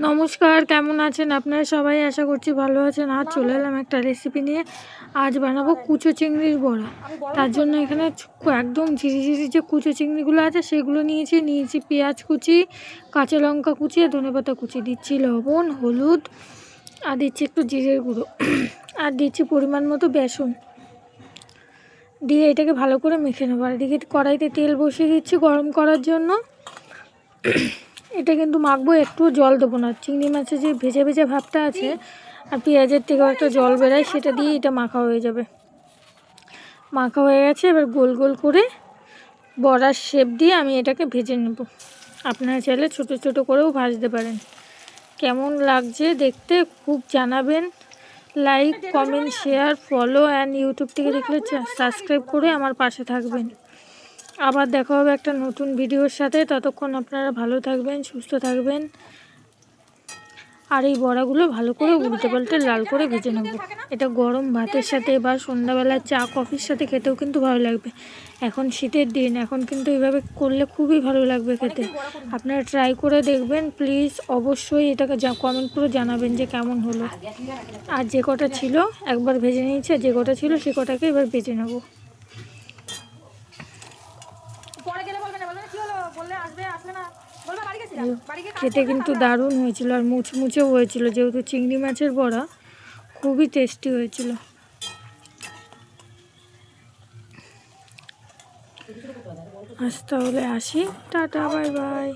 নমস্কার, কেমন আছেন আপনারা সবাই? আশা করছি ভালো আছেন। আজ চলে এলাম একটা রেসিপি নিয়ে। আজ বানাবো কুচো চিংড়ির বড়া। তার জন্য এখানে একদম ঝিরিঝিরি যে কুচো চিংড়িগুলো আছে সেগুলো নিয়েছি পেঁয়াজ কুচি, কাঁচা লঙ্কা কুচি আর ধনেপাতা কুচি। দিচ্ছি লবণ, হলুদ, আর দিচ্ছি একটু জিরের গুঁড়ো, আর দিচ্ছি পরিমাণ মতো বেসন দিয়ে এটাকে ভালো করে মেখে নেবো। আর এদিকে কড়াইতে তেল বসিয়ে দিচ্ছি গরম করার জন্য। এটা কিন্তু মাখবো, একটু জল দেবো না। চিংড়ি মাছের যে ভেজে ভেজে ভাবটা আছে আর পেঁয়াজের থেকেও একটা জল বেরোয়, সেটা দিয়ে এটা মাখা হয়ে যাবে। মাখা হয়ে গেছে, এবার গোল গোল করে বড়ার শেপ দিয়ে আমি এটাকে ভেজে নেব। আপনারা চাইলে ছোট ছোট করেও ভাজতে পারেন। কেমন লাগছে দেখতে খুব জানাবেন। Like, comment, share, follow and YouTube থেকে দেখলে সাবস্ক্রাইব করে আমার পাশে থাকবেন। আবার দেখা হবে একটা নতুন ভিডিওর সাথে। ততক্ষণ আপনারা ভালো থাকবেন, সুস্থ থাকবেন। আর এই বড়াগুলো ভালো করে উল্টে পাল্টে লাল করে ভেজে নেব। এটা গরম ভাতের সাথে বা সন্ধ্যাবেলা চা কফির সাথে খেতেও কিন্তু ভালো লাগবে। এখন শীতের দিন, এখন কিন্তু এইভাবে করলে খুবই ভালো লাগবে খেতে। আপনারা ট্রাই করে দেখবেন প্লিজ। অবশ্যই এটাকে কমেন্ট করে জানাবেন যে কেমন হলো। আর যে কটা ছিল একবার ভেজে নিয়েছি, আর যে কটা ছিল সে কটাকে এবার ভেজে নেব। খেতে কিন্তু দারুণ হয়েছিল আর মুচমুচেও হয়েছিল, যেহেতু চিংড়ি মাছের বড়া খুবই টেস্টি হয়েছিল। আজ তাহলে আসি, টাটা, বাই বাই।